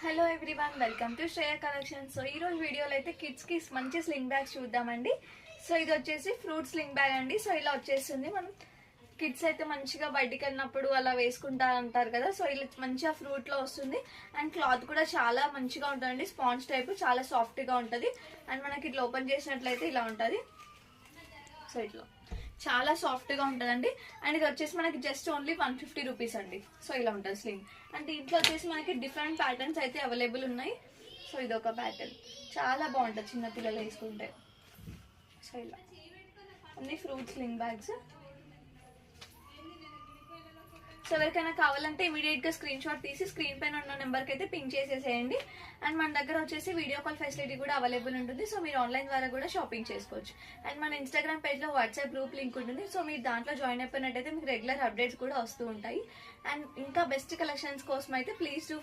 Hello everyone, welcome to Shreya collection. So ఈ రోజు వీడియోలో అయితే కిడ్స్ కి మంచి స్లింగ్ బ్యాగ్స్ చూద్దామండి. సో ఇది వచ్చేసి ఫ్రూట్ స్లింగ్ బ్యాగ్ అండి. సో ఇలా వచ్చేస్తుంది. మనం కిడ్స్ అయితే మంచిగా బయటికి వెళ్ళినప్పుడు అలా వేసుకుంటా అంటారు కదా. సో ఇలా మంచిగా ఫ్రూట్ లో వస్తుంది. అండ్ క్లాత్ కూడా చాలా మంచిగా ఉంటుందండి. స్పాంజ్ టైప్ చాలా సాఫ్ట్ గా ఉంటది. అండ్ మనకి ఇట్లా ఓపెన్ చేసినట్లయితే ఇలా ఉంటది. సో ఇట్లా చాలా సాఫ్ట్ గా ఉంటుందండి. అండ్ ఇది వచ్చేసి మనకి జస్ట్ ఓన్లీ 150 రూపీస్ అండి. సో ఇలా ఉంటుంది స్లింగ్. అండ్ ఇంట్లో వచ్చేసి మనకి డిఫరెంట్ ప్యాటర్న్స్ అయితే అవైలబుల్ ఉన్నాయి. సో ఇది ఒక ప్యాటర్న్ చాలా బాగుంటుంది చిన్నపిల్లలు వేసుకుంటే. సో ఇలా అన్ని ఫ్రూట్ స్లింగ్ బ్యాగ్స్. సో ఎవరికైనా కావాలంటే ఇమీడియట్ గా స్క్రీన్ షాట్ తీసి స్క్రీన్ పైన ఉన్న నెంబర్ కి అయితే పింక్ చేసేసేయండి. అండ్ మన దగ్గర వచ్చేసి వీడియో కాల్ ఫెసిలిటీ కూడా అవైలబుల్ ఉంటుంది. సో మీరు ఆన్లైన్ ద్వారా కూడా షాపింగ్ చేసుకోవచ్చు. అండ్ మన ఇన్స్టాగ్రామ్ పేజ్ లో వాట్సాప్ గ్రూప్ లింక్ ఉంటుంది. సో మీరు దాంట్లో జాయిన్ అయిపోయినట్టయితే మీకు రెగ్యులర్ అప్డేట్స్ కూడా వస్తూ ఉంటాయి. అండ్ ఇంకా బెస్ట్ కలెక్షన్స్ కోసం అయితే ప్లీజ్ డూ